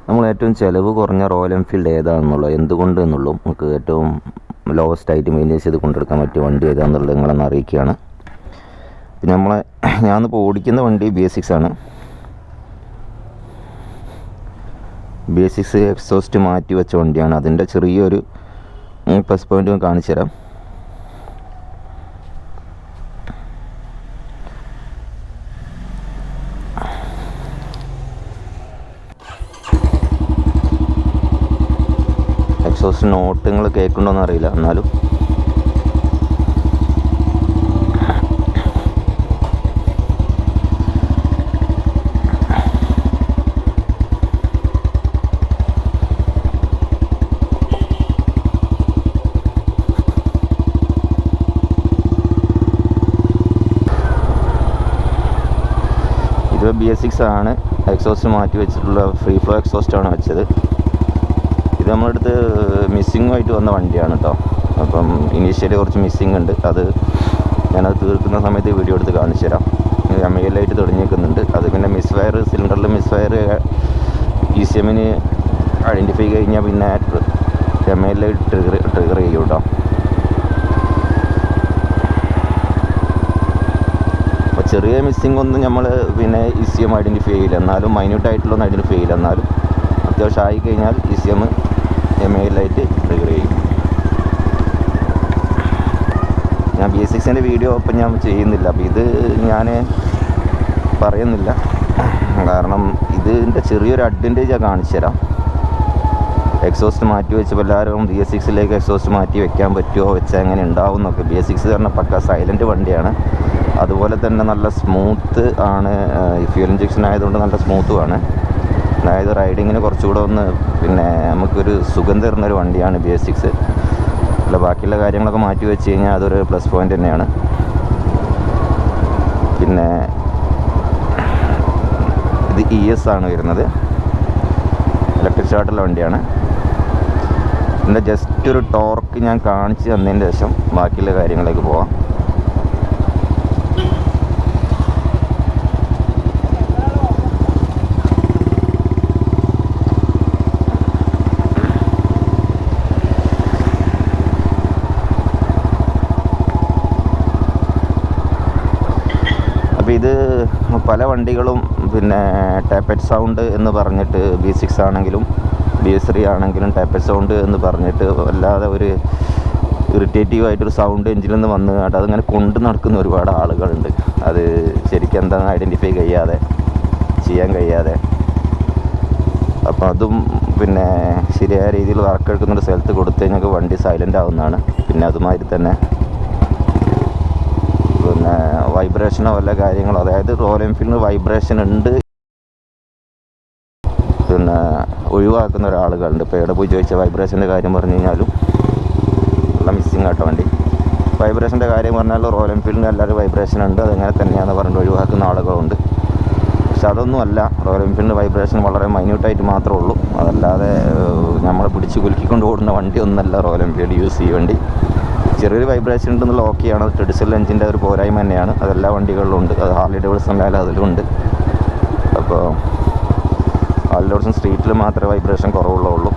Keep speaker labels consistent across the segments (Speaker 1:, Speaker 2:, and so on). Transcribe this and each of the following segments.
Speaker 1: നമ്മൾ ഏറ്റവും ചിലവ് കുറഞ്ഞ റോയൽ എൻഫീൽഡ് ഏതാണെന്നുള്ളത്, എന്തുകൊണ്ട് എന്നുള്ളൂ നമുക്ക് ഏറ്റവും ലോവസ്റ്റ് ആയിട്ട് മെയിൻറ്റെയിൻ ചെയ്ത് കൊണ്ടെടുക്കാൻ പറ്റിയ വണ്ടി ഏതാണെന്നുള്ളത് നിങ്ങളെന്ന് അറിയിക്കുകയാണ്. പിന്നെ ഞാനിപ്പോൾ ഓടിക്കുന്ന വണ്ടി BS6 ആണ്. BS6 എക്സോസ്റ്റ് മാറ്റി വെച്ച വണ്ടിയാണ്. അതിൻ്റെ ചെറിയൊരു പ്ലസ് പോയിൻ്റ് കാണിച്ചു തരാം. എക്സോസ്റ്റ് നോട്ട് നിങ്ങൾ കേൾക്കുന്നുണ്ടോയെന്ന് അറിയില്ല, എന്നാലും ഇത് BS6 ആണ്. എക്സോസ്റ്റ് മാറ്റി വെച്ചിട്ടുള്ള ഫ്രീ ഫ്ലോ എക്സോസ്റ്റാണ് വെച്ചത്. ഇത് നമ്മുടെ അടുത്ത് മിസ്സിങ്ങുമായിട്ട് വന്ന വണ്ടിയാണ് കേട്ടോ. അപ്പം ഇനീഷ്യലി കുറച്ച് മിസ്സിങ് ഉണ്ട്. ഞാനത് തീർക്കുന്ന സമയത്ത് വീഡിയോ എടുത്ത് കാണിച്ചു തരാം. MIL-ആയിട്ട് തുടങ്ങിയേക്കുന്നുണ്ട്. അത് പിന്നെ മിസ് ഫയർ, സിലിണ്ടറിൽ മിസ് ഫയർ ECM-ന് ഐഡൻറ്റിഫൈ കഴിഞ്ഞാൽ പിന്നെ MIL ട്രിഗർ ചെയ്യും കേട്ടോ. അപ്പോൾ ചെറിയ മിസ്സിങ് ഒന്നും നമ്മൾ പിന്നെ ECM ഐഡൻറ്റിഫൈ ചെയ്യില്ല, എന്നാലും മൈന്യൂട്ടായിട്ടുള്ളൊന്നും ഐഡൻറ്റിഫൈ ചെയ്യില്ല. എന്നാലും അത്യാവശ്യം ആയിക്കഴിഞ്ഞാൽ ECM MIL-ആയിട്ട് ട്രിഗർ ചെയ്യും. ഞാൻ BS6-ൻ്റെ വീഡിയോ ഇപ്പം ഞാൻ ചെയ്യുന്നില്ല. അപ്പോൾ ഇത് ഞാൻ പറയുന്നില്ല, കാരണം ഇതിൻ്റെ ചെറിയൊരു അഡ്വാൻറ്റേജ് കാണിച്ചു തരാം. എക്സോസ്റ്റ് മാറ്റി വെച്ചപ്പോൾ എല്ലാവരും BS6-ലേക്ക് എക്സോസ്റ്റ് മാറ്റി വെക്കാൻ പറ്റുമോ, വെച്ചാൽ എങ്ങനെ ഉണ്ടാവും എന്നൊക്കെ. BS6 പറഞ്ഞാൽ പക്ക സൈലൻറ്റ് വണ്ടിയാണ്. അതുപോലെ തന്നെ നല്ല സ്മൂത്ത് ആണ്. ഫ്യൂൽ ഇഞ്ചക്ഷൻ ആയതുകൊണ്ട് നല്ല സ്മൂത്തുമാണ്. അതായത് റൈഡിങ്ങിന് കുറച്ചുകൂടെ പിന്നെ നമുക്കൊരു സുഖം തരുന്നൊരു വണ്ടിയാണ് BS6. അല്ല, ബാക്കിയുള്ള കാര്യങ്ങളൊക്കെ മാറ്റി വെച്ച് കഴിഞ്ഞാൽ അതൊരു പ്ലസ് പോയിൻ്റ് തന്നെയാണ്. പിന്നെ ഇത് ES ആണ് വരുന്നത്, ഇലക്ട്രിക് സ്റ്റാർട്ടുള്ള വണ്ടിയാണ്. ഇതിൻ്റെ ജസ്റ്റ് ഒരു ടോർക്ക് ഞാൻ കാണിച്ച് തന്നതിന് ശേഷം ബാക്കിയുള്ള കാര്യങ്ങളിലേക്ക് പോവാം. അപ്പോൾ ഇത് പല വണ്ടികളും പിന്നെ ടാപ്പറ്റ് സൗണ്ട് എന്ന് പറഞ്ഞിട്ട് B6 ആണെങ്കിലും BS3 ആണെങ്കിലും ടാപ്പറ്റ് സൗണ്ട് എന്ന് പറഞ്ഞിട്ട് വല്ലാതെ ഒരു ഇറിറ്റേറ്റീവായിട്ടൊരു സൗണ്ട് എഞ്ചിനിൽ നിന്ന് വന്ന് കേട്ടോ അതിങ്ങനെ കൊണ്ട് നടക്കുന്ന ഒരുപാട് ആളുകളുണ്ട്. അത് ശരിക്കും എന്താണെന്ന് ഐഡൻറ്റിഫൈ ചെയ്യാൻ കഴിയാതെ. അപ്പോൾ അതും പിന്നെ ശരിയായ രീതിയിൽ വർക്ക് എടുക്കുന്നൊരു സ്ഥലത്ത് കൊടുത്തു കഴിഞ്ഞാൽ വണ്ടി സൈലൻ്റ് ആവുന്നതാണ്. പിന്നെ അതുമാതിരി തന്നെ പിന്നെ വൈബ്രേഷനോ വല്ല കാര്യങ്ങളോ, അതായത് റോയൽ എൻഫീൽഡിന് വൈബ്രേഷൻ ഉണ്ട് പിന്നെ ഒഴിവാക്കുന്ന ഒരാളുകളുണ്ട്. ഇപ്പോൾ എവിടെ പോയി ചോദിച്ചാൽ വൈബ്രേഷൻ്റെ കാര്യം പറഞ്ഞു കഴിഞ്ഞാലും നല്ല മിസ്സിങ് ആട്ടോ വണ്ടി. വൈബ്രേഷൻ്റെ കാര്യം പറഞ്ഞാൽ റോയൽ എൻഫീൽഡിന് എല്ലാവരും വൈബ്രേഷൻ ഉണ്ട്, അതെങ്ങനെ തന്നെയാണെന്ന് പറഞ്ഞിട്ട് ഒഴിവാക്കുന്ന ആളുകളുണ്ട്. പക്ഷെ അതൊന്നും അല്ല. റോയൽ എൻഫീൽഡിന് വൈബ്രേഷൻ വളരെ മൈന്യൂട്ടായിട്ട് മാത്രമേ ഉള്ളൂ. അതല്ലാതെ നമ്മൾ പിടിച്ച് കുലുക്കിക്കൊണ്ട് ഓടുന്ന വണ്ടി ഒന്നല്ല റോയൽ എൻഫീൽഡ് UC വണ്ടി. ചെറിയൊരു വൈബ്രേഷൻ ഉണ്ടെന്നുള്ള ഓക്കെയാണ്. ട്രഡിഷണൽ എഞ്ചിൻ്റെ ഒരു പോരായ്മ തന്നെയാണ്. അതെല്ലാ വണ്ടികളിലും ഉണ്ട്. അത് ഹാർലി ഡേവിഡ്സണിലായാലും അതിലുണ്ട്. അപ്പോൾ ഹാർലി ഡേവിഡ്സൺ സ്ട്രീറ്റിൽ മാത്രമേ വൈബ്രേഷൻ കുറവുള്ളൂ.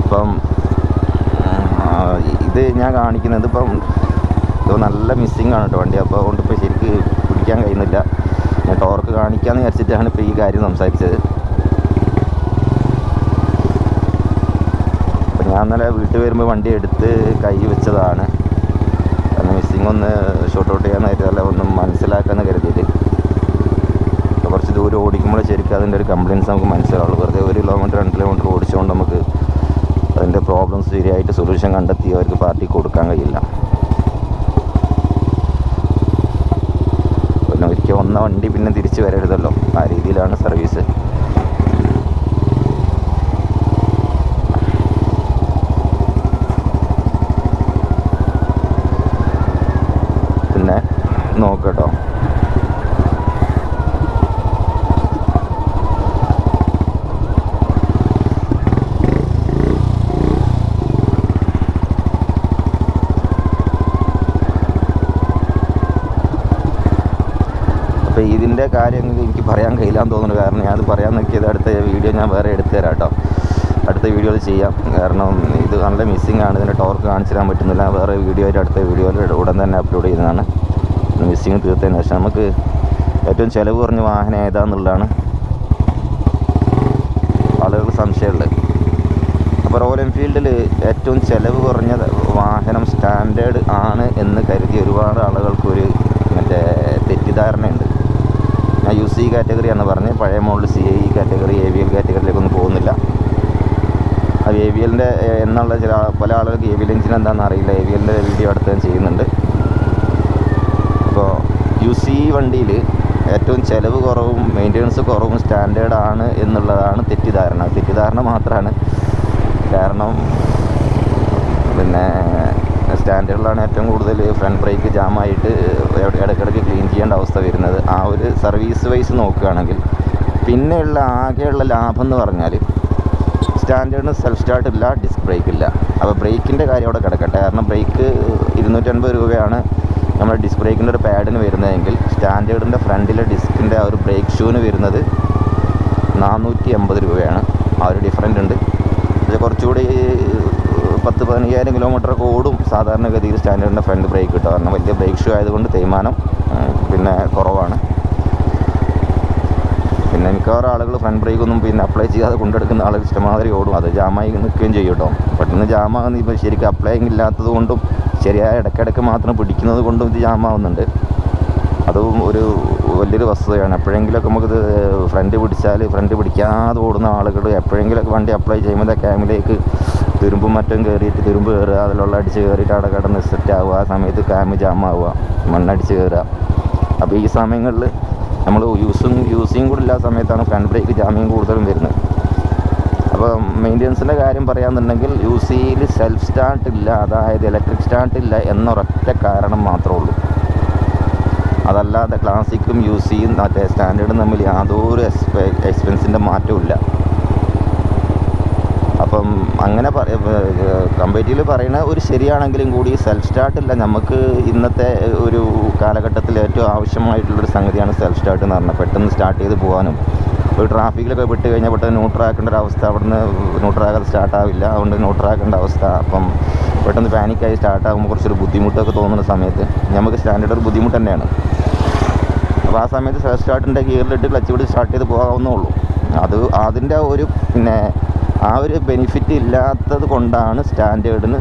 Speaker 1: ഇപ്പം ഇത് ഞാൻ കാണിക്കുന്നത് ഇപ്പം നല്ല മിസ്സിങ് ആണ് കേട്ടോ വണ്ടി. അപ്പോൾ അതുകൊണ്ട് ഇപ്പോൾ ശരിക്ക് പിടിക്കാൻ കഴിയുന്നില്ല. ഞാൻ ടോർക്ക് കാണിക്കാമെന്ന് വിചാരിച്ചിട്ടാണ് ഇപ്പോൾ ഈ കാര്യം സംസാരിച്ചത്. ഞാൻ ഇന്നലെ വീട്ടിൽ വരുമ്പോൾ വണ്ടി എടുത്ത് കൈ വെച്ചതാണ്. കാരണം മിസ്സിങ് ഒന്ന് ഷോർട്ട് ഔട്ട് ചെയ്യാനായിട്ട് അല്ല ഒന്നും മനസ്സിലാക്കാമെന്ന് കരുതിയിട്ട്. കുറച്ച് ദൂരം ഓടിക്കുമ്പോൾ ശരിക്കും അതിൻ്റെ ഒരു കംപ്ലയിൻസ് നമുക്ക് മനസ്സിലാവുള്ളൂ. വെറുതെ 1 കിലോമീറ്റർ 2 കിലോമീറ്റർ ഓടിച്ചുകൊണ്ട് നമുക്ക് അതിൻ്റെ പ്രോബ്ലംസ് ശരിയായിട്ട് സൊല്യൂഷൻ കണ്ടെത്തി അവർക്ക് പാർട്ടി കൊടുക്കാൻ കഴിയില്ല. പിന്നെ ഒരിക്കൽ വന്ന വണ്ടി പിന്നെ തിരിച്ച് വരരുതല്ലോ, ആ രീതിയിലാണ് സർവീസ്. നോക്കട്ടോ, അപ്പോൾ ഇതിൻ്റെ കാര്യം എനിക്ക് പറയാൻ കഴിയില്ലാന്ന് തോന്നുന്നു. കാരണം ഞാൻ അത് പറയാൻ നോക്കിയത് അടുത്ത വീഡിയോ ഞാൻ വേറെ എടുത്തു തരാം കേട്ടോ. അടുത്ത വീഡിയോയിൽ ചെയ്യാം. കാരണം ഇത് നല്ല മിസ്സിംഗ് ആണ്. ഇതിൻ്റെ ടോർക്ക് കാണിച്ചു തരാൻ പറ്റുന്നില്ല. വേറെ വീഡിയോ ആയിട്ട് അടുത്ത വീഡിയോയിൽ ഉടൻ തന്നെ അപ്ലോഡ് ചെയ്യുന്നതാണ്. മിസ്സിങ് തീർത്തതിന് ശേഷം നമുക്ക് ഏറ്റവും ചിലവ് കുറഞ്ഞ വാഹനം ഏതാണെന്നുള്ളതാണ് ആളുകൾ സംശയമുള്ളത്. അപ്പോൾ റോയൽ എൻഫീൽഡിൽ ഏറ്റവും ചിലവ് കുറഞ്ഞ വാഹനം സ്റ്റാൻഡേർഡ് ആണ് എന്ന് കരുതി ഒരുപാട് ആളുകൾക്കൊരു മറ്റേ തെറ്റിദ്ധാരണയുണ്ട്. ഞാൻ UC കാറ്റഗറിയാണെന്ന് പറഞ്ഞ് പഴയ മോഡൽ CE കാറ്റഗറി AVL കാറ്റഗറിയിലേക്കൊന്നും പോകുന്നില്ല. ആ AVLൻ്റെ എന്നുള്ള പല ആളുകൾക്ക് AVL എഞ്ചിൻ എന്താണെന്ന് അറിയില്ല. AVLൻ്റെ വീഡിയോ അടുത്ത് ഞാൻ ചെയ്യുന്നുണ്ട്. അപ്പോൾ UC വണ്ടിയിൽ ഏറ്റവും ചിലവ് കുറവും മെയിൻ്റെനൻസ് കുറവും സ്റ്റാൻഡേർഡ് ആണ് എന്നുള്ളതാണ് തെറ്റിദ്ധാരണ മാത്രമാണ്. കാരണം പിന്നെ സ്റ്റാൻഡേർഡിലാണ് ഏറ്റവും കൂടുതൽ ഫ്രണ്ട് ബ്രേക്ക് ജാമായിട്ട് ഇടയ്ക്കിടയ്ക്ക് ക്ലീൻ ചെയ്യേണ്ട അവസ്ഥ വരുന്നത്. ആ ഒരു സർവീസ് വൈസ് നോക്കുകയാണെങ്കിൽ പിന്നെയുള്ള ആകെയുള്ള ലാഭം എന്ന് പറഞ്ഞാൽ സ്റ്റാൻഡേർഡിന് സെൽഫ് സ്റ്റാർട്ട് ഇല്ല, ഡിസ്ക് ബ്രേക്ക് ഇല്ല. അപ്പോൾ ബ്രേക്കിൻ്റെ കാര്യം അവിടെ കിടക്കട്ടെ. കാരണം ബ്രേക്ക് 250 രൂപയാണ് നമ്മുടെ ഡിസ്ക് ബ്രേക്കിൻ്റെ ഒരു പാഡിന് വരുന്നതെങ്കിൽ സ്റ്റാൻഡേർഡിൻ്റെ ഫ്രണ്ടിലെ ഡിസ്കിൻ്റെ ആ ഒരു ബ്രേക്ക് ഷൂവിന് വരുന്നത് 480 രൂപയാണ്. ആ ഒരു ഡിഫറൻ്റ് ഉണ്ട്. ഇത് കുറച്ചുകൂടി 10-15,000 കിലോമീറ്ററൊക്കെ ഓടും സാധാരണഗതിയിൽ സ്റ്റാൻഡേർഡിൻ്റെ ഫ്രണ്ട് ബ്രേക്ക് കിട്ടും. കാരണം വലിയ ബ്രേക്ക് ഷൂ ആയതുകൊണ്ട് തേയ്മാനം പിന്നെ കുറവാണ്. പിന്നെ മിക്കവാറും ആളുകൾ ഫ്രണ്ട് ബ്രേക്കൊന്നും പിന്നെ അപ്ലൈ ചെയ്യാതെ കൊണ്ടെടുക്കുന്ന ആളുകൾ ഇഷ്ടമാതിരി ഓടും. അത് ജാമായി നിൽക്കുകയും ചെയ്യും കേട്ടോ. പെട്ടെന്ന് ജാമാകുന്ന ഇപ്പോൾ ശരിക്കും അപ്ലൈങ് ഇല്ലാത്തത് കൊണ്ടും ശരിയായ ഇടയ്ക്കിടയ്ക്ക് മാത്രം പിടിക്കുന്നത് കൊണ്ടും ഇത് ജാമാവുന്നുണ്ട്. അതും ഒരു വലിയൊരു വസ്തുതയാണ്. എപ്പോഴെങ്കിലുമൊക്കെ നമുക്കിത് ഫ്രണ്ട് പിടിക്കാതെ ഓടുന്ന ആളുകൾ എപ്പോഴെങ്കിലുമൊക്കെ വണ്ടി അപ്ലൈ ചെയ്യുമ്പോൾ ക്യാമിലേക്ക് തുരുമ്പും മറ്റും കയറിയിട്ട് തുരുമ്പ് കയറുക, അതിലുള്ള അടിച്ച് കയറിയിട്ട് അവിടെ കിടന്ന് സെറ്റ് ആവുക. ആ സമയത്ത് ക്യാമ് ജാമാവുക, മണ്ണടിച്ച് കയറുക. അപ്പോൾ ഈ സമയങ്ങളിൽ നമ്മൾ യൂസിങ് കൂടി ഇല്ലാത്ത സമയത്താണ് ഫ്രണ്ട് ബ്രേക്ക് ജാമ്യം കൂടുതലും വരുന്നത്. അപ്പോൾ മെയിൻ്റെനൻസിൻ്റെ കാര്യം പറയാമെന്നുണ്ടെങ്കിൽ UCയിൽ സെൽഫ് സ്റ്റാർട്ട് ഇല്ല, അതായത് ഇലക്ട്രിക് സ്റ്റാർട്ട് ഇല്ല എന്നൊരൊറ്റ കാരണം മാത്രമേ ഉള്ളൂ. അതല്ലാതെ ക്ലാസിക്കും UCയും മറ്റേ സ്റ്റാൻഡേർഡും തമ്മിൽ യാതൊരു എക്സ്പെൻസിൻ്റെ മാറ്റവും ഇല്ല. അപ്പം അങ്ങനെ കമ്പാരിറ്റീവ്ലി പറയുന്ന ഒരു ശരിയാണെങ്കിലും കൂടി സെൽഫ് സ്റ്റാർട്ട് ഇല്ല. നമുക്ക് ഇന്നത്തെ ഒരു കാലഘട്ടത്തിൽ ഏറ്റവും ആവശ്യമായിട്ടുള്ളൊരു സംഗതിയാണ് സെൽഫ് സ്റ്റാർട്ട് എന്ന് പറഞ്ഞാൽ. പെട്ടെന്ന് സ്റ്റാർട്ട് ചെയ്ത് പോകാനും ഒരു ട്രാഫിക്കിലൊക്കെ വിട്ട് കഴിഞ്ഞാൽ പെട്ടെന്ന് ന്യൂട്രാക്കേണ്ട ഒരു അവസ്ഥ, അവിടുന്ന് ന്യൂട്രാക്കാതെ സ്റ്റാർട്ടാവില്ല, അതുകൊണ്ട് ന്യൂട്രാക്കേണ്ട അവസ്ഥ. അപ്പം പെട്ടെന്ന് പാനിക്കായി സ്റ്റാർട്ടാകുമ്പോൾ കുറച്ചൊരു ബുദ്ധിമുട്ടൊക്കെ തോന്നുന്ന സമയത്ത് നമുക്ക് സ്റ്റാൻഡേർഡ് ഒരു ബുദ്ധിമുട്ട് തന്നെയാണ്. അപ്പോൾ ആ സമയത്ത് സെൽഫ് സ്റ്റാർട്ടിൻ്റെ ഗിയറിലിട്ട് ക്ലച്ച് പിടിച്ച് സ്റ്റാർട്ട് ചെയ്ത് പോകാവുന്നേ ഉള്ളൂ. അതിൻ്റെ ഒരു പിന്നെ ആ ഒരു ബെനിഫിറ്റ് ഇല്ലാത്തത് കൊണ്ടാണ് സ്റ്റാൻഡേർഡിന്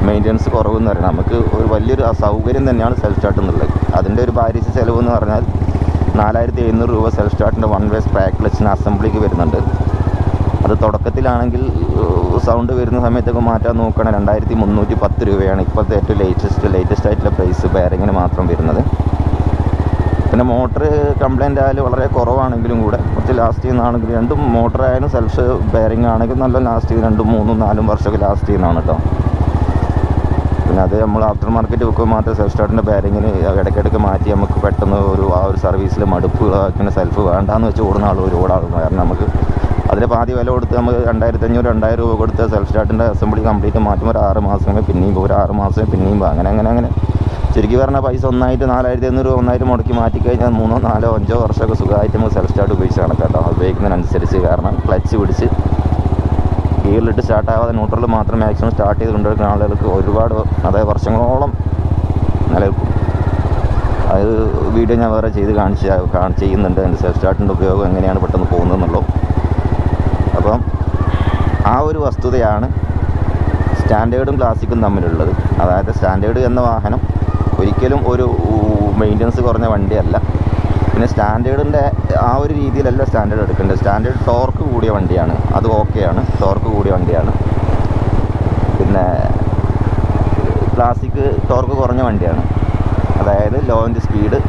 Speaker 1: മെയിൻ്റെനൻസ് കുറവെന്ന് പറയുന്നത്. നമുക്ക് ഒരു വലിയൊരു അസൗകര്യം തന്നെയാണ് സെൽഫ് സ്റ്റാർട്ട് എന്നുള്ളത്. അതിൻ്റെ ഒരു ഭാരിച്ച ചിലവെന്ന് പറഞ്ഞാൽ 4700 രൂപ സെൽഫ് സ്റ്റാർട്ടിൻ്റെ 1 വേ സ്പാക്ക് ക്ലച്ചിന് അസംബ്ലിക്ക് വരുന്നുണ്ട്. അത് തുടക്കത്തിലാണെങ്കിൽ സൗണ്ട് വരുന്ന സമയത്തൊക്കെ മാറ്റാൻ നോക്കുകയാണെങ്കിൽ 2310 രൂപയാണ് ഇപ്പോഴത്തെ ഏറ്റവും ലേറ്റസ്റ്റ് ആയിട്ടുള്ള പ്രൈസ് ബെയറിങ്ങിന് മാത്രം വരുന്നത്. പിന്നെ മോട്ടർ കംപ്ലൈൻ്റ് ആയാലും വളരെ കുറവാണെങ്കിലും കൂടെ കുറച്ച് ലാസ്റ്റ് ചെയ്യുന്നതാണെങ്കിൽ രണ്ടും മോട്ടറായാലും സെൽഫ് ബെയറിങ് ആണെങ്കിലും നല്ല ലാസ്റ്റ് ചെയ്ത് 2, 3, 4 വർഷമൊക്കെ ലാസ്റ്റ് ചെയ്യുന്നതാണ് കേട്ടോ. പിന്നെ അത് നമ്മൾ ആഫ്റ്റർ മാർക്കറ്റ് വെക്കുമ്പോൾ മാത്രമേ സെൽഫ് സ്റ്റാർട്ടിൻ്റെ ബെയറിങ്ങിന് ഇടയ്ക്കിടയ്ക്ക് മാറ്റി നമുക്ക് പെട്ടെന്ന് ആ ഒരു സർവീസിൽ മടുപ്പ് ഇങ്ങനെ സെൽഫ് വേണ്ടാന്ന് വെച്ച് ഓടുന്ന ആൾ ഒരുപാട് ആളുകൾ. കാരണം നമുക്ക് അതിൽ പാതി വില കൊടുത്ത് നമുക്ക് 2500-2000 രൂപ കൊടുത്ത് സെൽഫ് സ്റ്റാർട്ടിൻ്റെ അസംബ്ലി കംപ്ലീറ്റ് മാറ്റുമ്പോൾ ഒരു 6 മാസമേ പിന്നെയും ഒരു 6 മാസമേ പിന്നെയും അങ്ങനെ ചുരുക്കി പറഞ്ഞാൽ പൈസ ഒന്നായിട്ട് 4500 രൂപ ഒന്നായിട്ട് മുടക്കി മാറ്റിക്കഴിഞ്ഞാൽ 3, 4, 5 വർഷമൊക്കെ സുഖമായിട്ട് നമുക്ക് സെൽഫ് സ്റ്റാർട്ട് ഉപയോഗിച്ച് കണക്കാട്ടോ. ഉപയോഗിക്കുന്നതിനനുസരിച്ച്. കാരണം ക്ലച്ച് പിടിച്ച് ഗിയറിലിട്ട് സ്റ്റാർട്ടാവാതെ ന്യൂട്രൽ മാത്രം മാക്സിമം സ്റ്റാർട്ട് ചെയ്ത് കൊണ്ടുവരുന്ന ആളുകൾക്ക് ഒരുപാട്, അതായത് വർഷങ്ങളോളം നിലനിൽക്കും. അത് വീഡിയോ ഞാൻ വേറെ ചെയ്യുന്നുണ്ട്. എൻ്റെ സെൽഫ് സ്റ്റാർട്ടിൻ്റെ ഉപയോഗം എങ്ങനെയാണ് പെട്ടെന്ന് പോകുന്നതെന്നുള്ളൂ. അപ്പം ആ ഒരു വസ്തുതയാണ് സ്റ്റാൻഡേർഡും ക്ലാസിക്കും തമ്മിലുള്ളത്. അതായത് സ്റ്റാൻഡേർഡ് എന്ന വാഹനം ഒരിക്കലും ഒരു മെയിൻ്റനൻസ് കുറഞ്ഞ വണ്ടിയല്ല. പിന്നെ സ്റ്റാൻഡേർഡിൻ്റെ ആ ഒരു രീതിയിലല്ല സ്റ്റാൻഡേർഡ് എടുക്കേണ്ടത്. സ്റ്റാൻഡേർഡ് ടോർക്ക് കൂടിയ വണ്ടിയാണ്, അത് ഓക്കെയാണ്, ടോർക്ക് കൂടിയ വണ്ടിയാണ്. പിന്നെ ക്ലാസിക് ടോർക്ക് കുറഞ്ഞ വണ്ടിയാണ്. അതായത് ലോ ഇൻഡ് സ്പീഡ്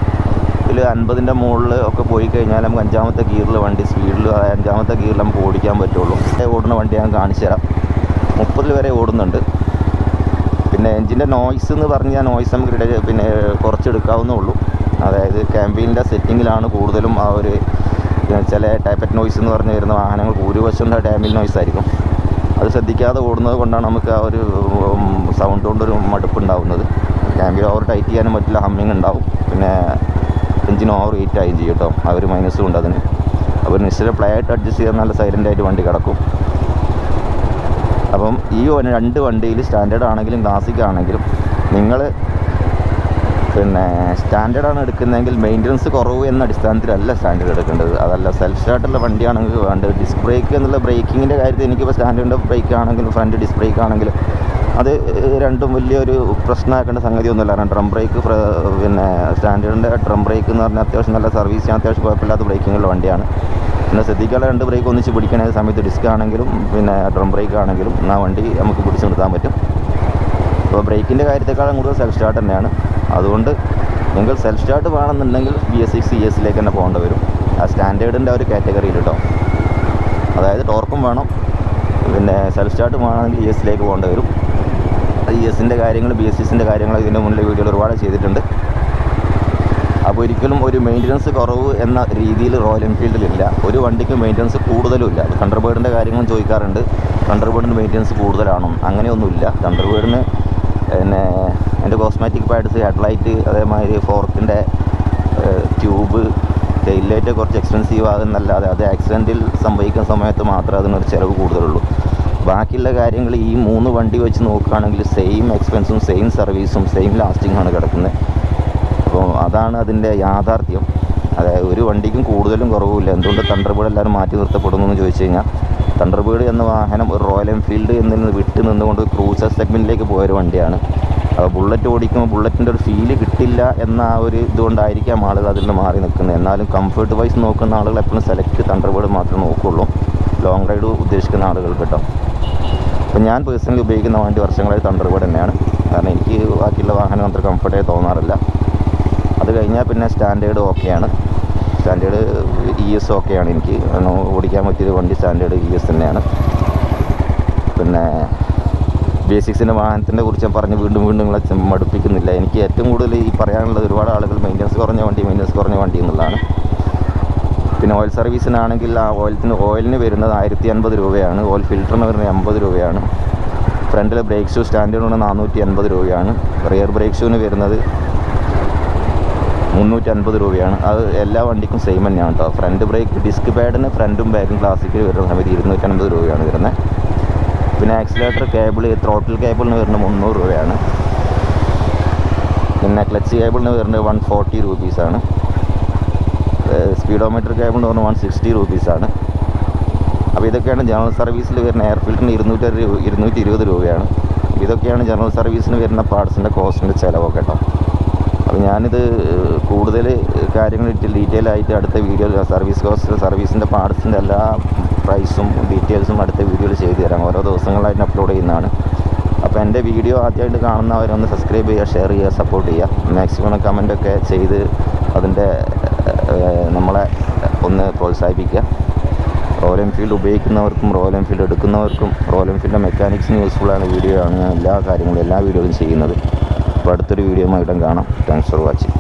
Speaker 1: 50ൻ്റെ മുകളിൽ ഒക്കെ പോയി കഴിഞ്ഞാൽ നമുക്ക് 5ാമത്തെ ഗിയറിൽ വണ്ടി സ്പീഡിൽ 5ാമത്തെ ഗിയറിൽ നമുക്ക് ഓടിക്കാൻ പറ്റുള്ളൂ. ഓടുന്ന വണ്ടി ഞാൻ കാണിച്ചു തരാം. 30 വരെ ഓടുന്നുണ്ട്. പിന്നെ എൻജിൻ്റെ നോയ്സ് എന്ന് പറഞ്ഞാൽ നോയ്സ് നമുക്ക് പിന്നെ കുറച്ചെടുക്കാവുന്നേ ഉള്ളൂ. അതായത് ക്യാമ്പയിൻ്റെ സെറ്റിങ്ങിലാണ് കൂടുതലും ആ ഒരു ചില ടൈപ്പറ്റ് നോയ്സ് എന്ന് പറഞ്ഞ് വരുന്ന വാഹനങ്ങൾ ഭൂരിവശം ഡാമിൽ നോയ്സ് ആയിരിക്കും. അത് ശ്രദ്ധിക്കാതെ ഓടുന്നത് കൊണ്ടാണ് നമുക്ക് ആ ഒരു സൗണ്ട് കൊണ്ടൊരു മടുപ്പുണ്ടാവുന്നത്. ക്യാമ്പിൽ ഓവർ ടൈറ്റ് ചെയ്യാനും പറ്റില്ല, ഹമ്മിങ് ഉണ്ടാവും. പിന്നെ എൻജിൻ എഞ്ചിൻ ഓവർ ഹീറ്റ് ആയും ചെയ്യും കേട്ടോ. ആ ഒരു മൈനസും ഉണ്ട് അതിന്. അപ്പോൾ നിശ്ചിത പ്ലേ ആയിട്ട് അഡ്ജസ്റ്റ് ചെയ്താൽ നല്ല സൈലൻ്റായിട്ട് വണ്ടി കിടക്കും. അപ്പം ഈ 2 വണ്ടിയിൽ സ്റ്റാൻഡേർഡ് ആണെങ്കിലും ക്ലാസിക് ആണെങ്കിലും നിങ്ങൾ പിന്നെ സ്റ്റാൻഡേർഡാണ് എടുക്കുന്നതെങ്കിൽ മെയിൻ്റനൻസ് കുറവ് എന്ന അടിസ്ഥാനത്തിലല്ല സ്റ്റാൻഡേർഡ് എടുക്കേണ്ടത്. അതല്ല, സെൽഫ് സ്റ്റാർട്ടുള്ള വണ്ടിയാണെങ്കിൽ വേണ്ടത്. ഡിസ്ക് ബ്രേക്ക് എന്നുള്ള ബ്രേക്കിങ്ങിൻ്റെ കാര്യത്തിൽ എനിക്കിപ്പോൾ സ്റ്റാൻഡേർഡ് ബ്രേക്ക് ആണെങ്കിലും ഫ്രണ്ട് ഡിസ്ക് ബ്രേക്ക് ആണെങ്കിലും അത് രണ്ടും വലിയൊരു പ്രശ്നമാക്കേണ്ട സംഗതിയൊന്നുമില്ല. കാരണം ഡ്രം ബ്രേക്ക് പിന്നെ സ്റ്റാൻഡേർഡിൻ്റെ ഡ്രം ബ്രേക്ക് എന്ന് പറഞ്ഞാൽ അത്യാവശ്യം നല്ല സർവീസ് ചെയ്യാൻ അത്യാവശ്യം കുഴപ്പമില്ലാത്ത ബ്രേക്കിങ്ങുള്ള വണ്ടിയാണ്. പിന്നെ ശ്രദ്ധിക്കാനുള്ള 2 ബ്രേക്ക് ഒന്നിച്ച് പിടിക്കണ സമയത്ത് ഡിസ്ക് ആണെങ്കിലും പിന്നെ ഡ്രം ബ്രേക്ക് ആണെങ്കിലും ആ വണ്ടി നമുക്ക് പിടിച്ച് നിർത്താൻ പറ്റും. അപ്പോൾ ബ്രേക്കിൻ്റെ കാര്യത്തെക്കാളും കൂടുതൽ സെൽഫ് സ്റ്റാർട്ട് തന്നെയാണ്. അതുകൊണ്ട് നിങ്ങൾ സെൽഫ് സ്റ്റാർട്ട് വേണമെന്നുണ്ടെങ്കിൽ BS6 ES തന്നെ പോകേണ്ടി വരും. ആ സ്റ്റാൻഡേർഡിൻ്റെ ഒരു കാറ്റഗറിയിൽ കേട്ടോ. അതായത് ടോർക്കും വേണം, പിന്നെ സെൽഫ് സ്റ്റാർട്ട് വേണമെങ്കിൽ ES പോകേണ്ടി വരും. ESൻ്റെ കാര്യങ്ങൾ BS6ൻ്റെ കാര്യങ്ങൾ ഇതിൻ്റെ മുന്നിലെ വീഡിയോയിൽ ഒരുപാട് ചെയ്തിട്ടുണ്ട്. അപ്പോൾ ഒരിക്കലും ഒരു മെയിൻ്റനൻസ് കുറവ് എന്ന രീതിയിൽ റോയൽ എൻഫീൽഡിലില്ല. ഒരു വണ്ടിക്ക് മെയിൻ്റനൻസ് കൂടുതലുമില്ല. തണ്ടർബേർഡിൻ്റെ കാര്യങ്ങളും ചോദിക്കാറുണ്ട്, തണ്ടർബേർഡിന് മെയിൻ്റനൻസ് കൂടുതലാണോ? അങ്ങനെയൊന്നുമില്ല. തണ്ടർബേർഡിന് പിന്നെ എൻ്റെ കോസ്മാറ്റിക് പാഡ്സ്, ഹെഡ്ലൈറ്റ്, അതേമാതിരി ഫോർക്കിൻ്റെ ട്യൂബ്, ടെയിൽ ലൈറ്റ് കുറച്ച് എക്സ്പെൻസീവ് ആകുന്നല്ലാതെ അത് ആക്സിഡൻറ്റിൽ സംഭവിക്കുന്ന സമയത്ത് മാത്രമേ അതിനൊരു ചിലവ് കൂടുതലുള്ളൂ. ബാക്കിയുള്ള കാര്യങ്ങൾ ഈ 3 വണ്ടി വെച്ച് നോക്കുകയാണെങ്കിൽ സെയിം എക്സ്പെൻസും സെയിം സർവീസും സെയിം ലാസ്റ്റിങ്ങാണ് കിടക്കുന്നത്. അപ്പോൾ അതാണ് അതിൻ്റെ യാഥാർത്ഥ്യം. അതായത് ഒരു വണ്ടിക്കും കൂടുതലും കുറവുമില്ല. എന്തുകൊണ്ട് തണ്ടർബേർഡ് എല്ലാവരും മാറ്റി നിർത്തപ്പെടുന്നു എന്ന് ചോദിച്ചു കഴിഞ്ഞാൽ, തണ്ടർബേർഡ് എന്ന വാഹനം ഒരു റോയൽ എൻഫീൽഡ് എന്നതിൽ വിട്ട് നിന്നുകൊണ്ട് ക്രൂസർ സെഗ്മെൻറ്റിലേക്ക് പോയൊരു വണ്ടിയാണ്. അപ്പോൾ ബുള്ളറ്റ് ഓടിക്കുമ്പോൾ ബുള്ളറ്റിൻ്റെ ഒരു ഫീല് കിട്ടില്ല എന്ന ആ ഒരു ഇതുകൊണ്ടായിരിക്കാം ആളുകൾ അതിൽ നിന്ന് മാറി നിൽക്കുന്നത്. എന്നാലും കംഫർട്ട് വൈസ് നോക്കുന്ന ആളുകൾ എപ്പോഴും സെലക്ട് തണ്ടർബേർഡ് മാത്രമേ നോക്കുകയുള്ളൂ, ലോങ് റൈഡ് ഉദ്ദേശിക്കുന്ന ആളുകൾ കേട്ടോ. അപ്പോൾ ഞാൻ പേഴ്സണലി ഉപയോഗിക്കുന്ന വണ്ടി വർഷങ്ങളായി തണ്ടർബേർഡ് തന്നെയാണ്. കാരണം എനിക്ക് ബാക്കിയുള്ള വാഹനം അത്ര കംഫർട്ടായി തോന്നാറില്ല. അത് കഴിഞ്ഞാൽ പിന്നെ സ്റ്റാൻഡേർഡ് ഓക്കെയാണ്. സ്റ്റാൻഡേർഡ് ES ഓക്കെയാണ്. എനിക്ക് ഓടിക്കാൻ പറ്റിയൊരു വണ്ടി സ്റ്റാൻഡേർഡ് ES തന്നെയാണ്. പിന്നെ BS6ൻ്റെ വാഹനത്തിൻ്റെ കുറിച്ച് പറഞ്ഞ് വീണ്ടും നിങ്ങളെ മടുപ്പിക്കുന്നില്ല. എനിക്ക് ഏറ്റവും കൂടുതൽ ഈ പറയാനുള്ളത് ഒരുപാട് ആളുകൾ മെയിൻ്റനൻസ് കുറഞ്ഞ വണ്ടി എന്നുള്ളതാണ്. പിന്നെ ഓയിൽ സർവീസിനാണെങ്കിൽ ആ ഓയിലിന് വരുന്നത് 1050 രൂപയാണ്. ഓയിൽ ഫിൽറ്ററിന് വരുന്നത് 80 രൂപയാണ്. ഫ്രണ്ടിലെ ബ്രേക്ക് ഷൂ സ്റ്റാൻഡേർഡിന് 480 രൂപയാണ്. റിയർ ബ്രേക്ക് ഷൂവിന് വരുന്നത് 350 രൂപയാണ്. അത് എല്ലാ വണ്ടിക്കും സെയിം തന്നെയാണ് കേട്ടോ. ഫ്രണ്ട് ബ്രേക്ക് ഡിസ്ക് പാഡിന് ഫ്രണ്ടും ബാക്കും ക്ലാസിക്കിൽ വരുന്ന സമയത്ത് 250 രൂപയാണ് വരുന്നത്. പിന്നെ ആക്സിലേറ്റർ കേബിൾ, ത്രോട്ടിൽ കേബിളിന് വരുന്നത് 300 രൂപയാണ്. പിന്നെ ക്ലച്ച് കേബിളിന് വരുന്നത് 140 രൂപീസാണ്. സ്പീഡോമീറ്റർ കേബിളിന് പറഞ്ഞാൽ 160 രൂപീസാണ്. അപ്പോൾ ഇതൊക്കെയാണ് ജനറൽ സർവീസിൽ വരുന്ന. എയർ ഫിൽറ്ററിന് 220 രൂപയാണ്. ഇതൊക്കെയാണ് ജനറൽ സർവീസിന് വരുന്ന പാർട്സിൻ്റെ കോസ്റ്റിൻ്റെ ചിലവൊക്കെ കേട്ടോ. അപ്പോൾ ഞാനിത് കൂടുതൽ കാര്യങ്ങൾ ഡീറ്റെയിൽ ആയിട്ട് അടുത്ത വീഡിയോയിൽ സർവീസ് കോസ്റ്റ്, സർവീസിൻ്റെ പാർട്സിൻ്റെ എല്ലാ പ്രൈസും ഡീറ്റെയിൽസും അടുത്ത വീഡിയോയിൽ ചെയ്തു തരാം. ഓരോ ദിവസങ്ങളായിട്ട് അപ്ലോഡ് ചെയ്യുന്നതാണ്. അപ്പോൾ എൻ്റെ വീഡിയോ ആദ്യമായിട്ട് കാണുന്നവരൊന്ന് സബ്സ്ക്രൈബ് ചെയ്യുക, ഷെയർ ചെയ്യുക, സപ്പോർട്ട് ചെയ്യുക. മാക്സിമം കമൻറ്റൊക്കെ ചെയ്ത് അതിൻ്റെ നമ്മളെ ഒന്ന് പ്രോത്സാഹിപ്പിക്കുക. റോയൽ എൻഫീൽഡ് ഉപയോഗിക്കുന്നവർക്കും റോയൽ എൻഫീൽഡ് എടുക്കുന്നവർക്കും റോയൽ എൻഫീൽഡിൻ്റെ മെക്കാനിക്സിന് യൂസ്ഫുള്ളാണ് വീഡിയോ ആണ് ഞാൻ എല്ലാ വീഡിയോയിലും ചെയ്യുന്നത്. അപ്പോൾ അടുത്തൊരു വീഡിയോയുമായിട്ടും കാണാം. Thanks for watching.